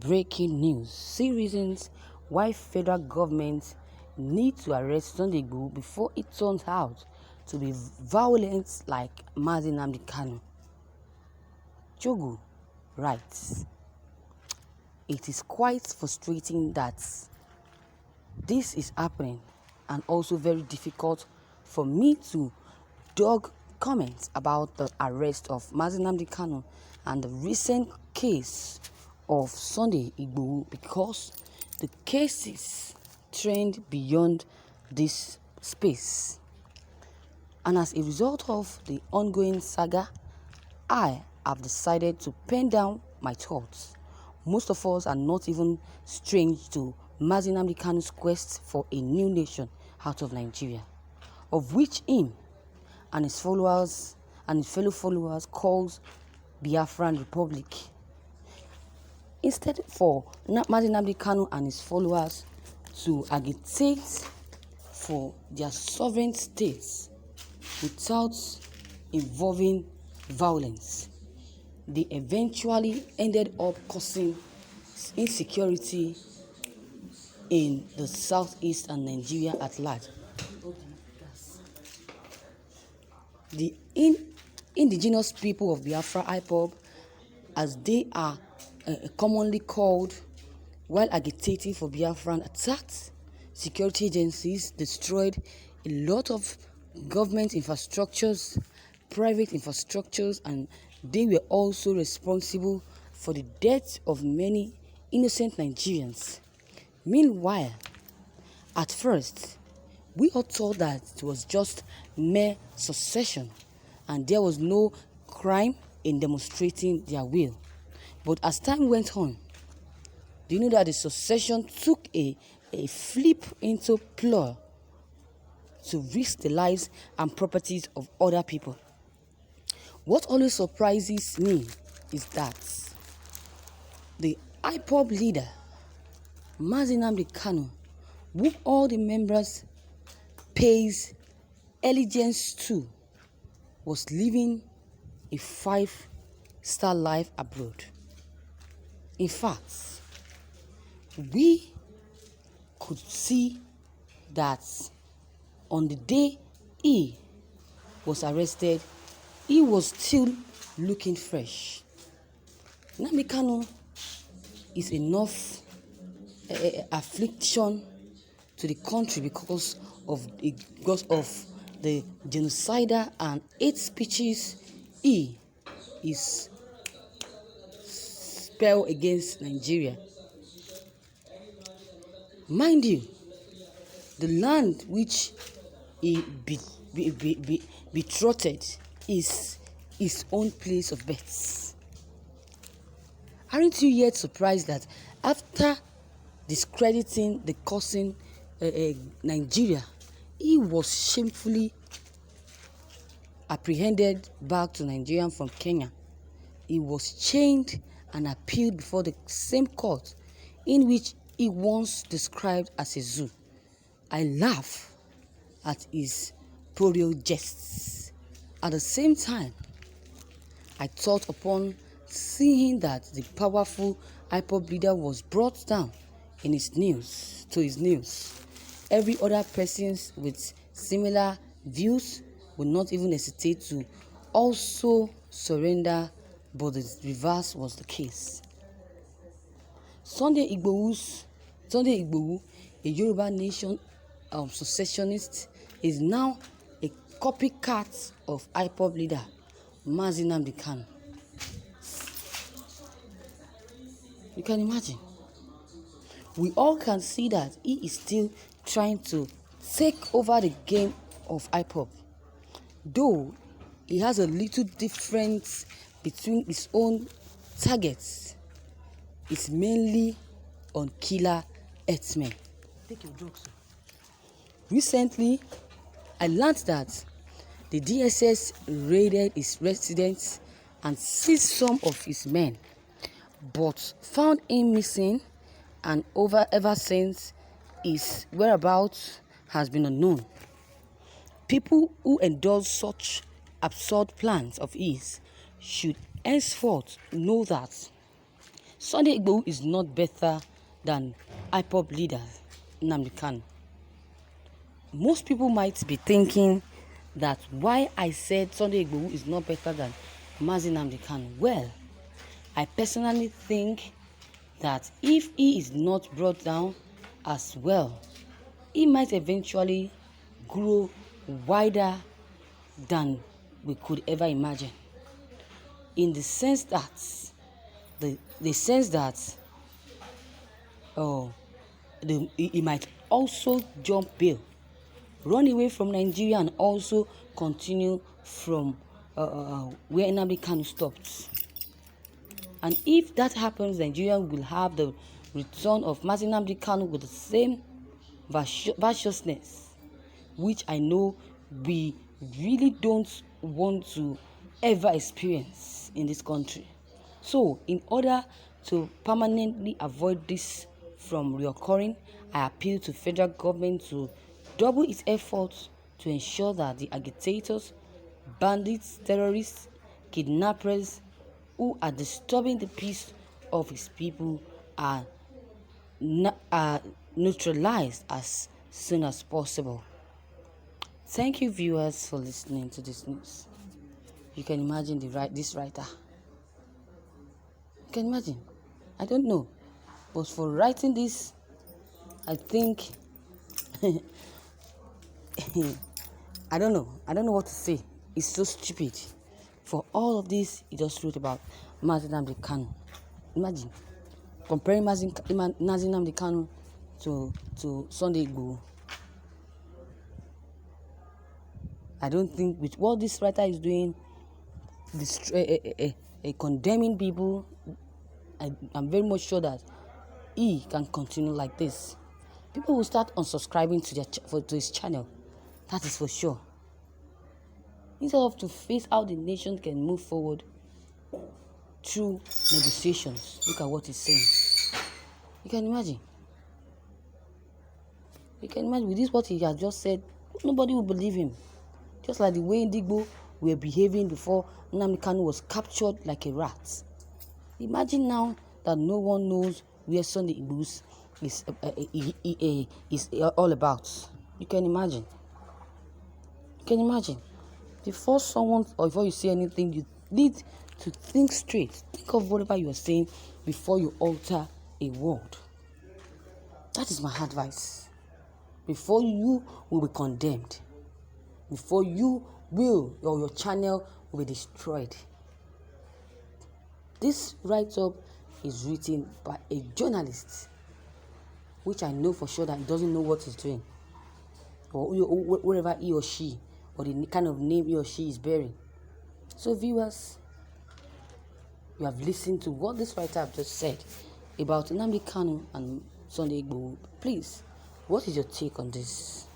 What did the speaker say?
Breaking news. See reasons why federal government need to arrest Sunday Igboho before it turns out to be violent like Nnàmdi Kanu. Jogu writes, "It is quite frustrating that this is happening and also very difficult for me to dog comments about the arrest of Nnàmdi Kanu and the recent case of Sunday Igboho because the cases trend beyond this space. And as a result of the ongoing saga, I have decided to pen down my thoughts. Most of us are not even strange to Nnàmdi Kanu's quest for a new nation out of Nigeria, of which him and his followers and his fellow followers calls Biafran Republic. Instead for Nnàmdi Kanu and his followers to agitate for their sovereign states without involving violence, they eventually ended up causing insecurity in the southeast and Nigeria at large. The indigenous people of Biafra, Ipob, as they are commonly called, while agitating for Biafran, attacked security agencies, destroyed a lot of government infrastructures, private infrastructures, and they were also responsible for the death of many innocent Nigerians. Meanwhile, at first, we all thought that it was just mere secession and there was no crime in demonstrating their will. But as time went on, do you know that the secession took a flip into ploy to risk the lives and properties of other people? What always surprises me is that the Ipob leader, Nnàmdi Kanu, who all the members pays allegiance to, was living a 5-star life abroad. In fact, we could see that on the day he was arrested, he was still looking fresh. Nnàmdi Kanu is enough affliction to the country because of the genocidal and hate speeches he is spelled against Nigeria. Mind you, the land which he betrothed is his own place of birth. Aren't you yet surprised that after discrediting the cousin Nigeria, he was shamefully apprehended back to Nigeria from Kenya? He was chained and appealed before the same court in which he once described as a zoo. I laugh at his parochial jests. At the same time, I thought upon seeing that the powerful Ipob leader was brought down in his news. Every other person with similar views would not even hesitate to also surrender, but the reverse was the case. Sunday Igboho, a Yoruba nation secessionist, is now a copycat of Ipob leader Nnàmdi Kanu. You can imagine. We all can see that he is still trying to take over the game of Ipob. Though he has a little difference between his own targets, it's mainly on killer herdsmen. Take your drugs. Recently, I learned that the DSS raided his residence and seized some of his men, but found him missing, and ever since his whereabouts has been unknown. People who endorse such absurd plans of his should henceforth know that Sunday Igboho is not better than Ipob leader Nnàmdi Kanu. Most people might be thinking that why I said Sunday Igboho is not better than Nnàmdi Kanu. Well, I personally think that if he is not brought down as well, he might eventually grow wider than we could ever imagine. In the sense that he might also jump bail, run away from Nigeria, and also continue from where Nnàmdi Kanu stopped. And if that happens, Nigeria will have the return of Nnàmdi Kanu with the same viciousness, which I know we really don't want to ever experience in this country. So, in order to permanently avoid this from reoccurring, I appeal to federal government to double its efforts to ensure that the agitators, bandits, terrorists, kidnappers who are disturbing the peace of his people are neutralized as soon as possible. Thank you, viewers, for listening to this news. You can imagine this writer. You can imagine. I don't know, but for writing this, I think I don't know what to say. It's so stupid. For all of this, he just wrote about Nnàmdi Kanu. Imagine comparing Nnàmdi Kanu to Sunday Igboho. I don't think with what this writer is doing, condemning people, I'm very much sure that he can continue like this. People will start unsubscribing to his channel. That is for sure. Instead of to face how the nation can move forward through negotiations, look at what he's saying. You can imagine. With this what he has just said, nobody will believe him. Just like the way Igboho were behaving before Nnàmdi Kanu was captured like a rat. Imagine now that no one knows where Sunday Igboho is all about. You can imagine. Before you say anything, you need to think straight. Think of whatever you are saying before you utter a word. That is my advice. Before you will be condemned, before you will or your channel will be destroyed. This write-up is written by a journalist, which I know for sure that he doesn't know what he's doing, or wherever he or she, or the kind of name he or she is bearing. So viewers, you have listened to what this writer have just said about Nnàmdi Kanu and Sunday Igboho. Please, what is your take on this?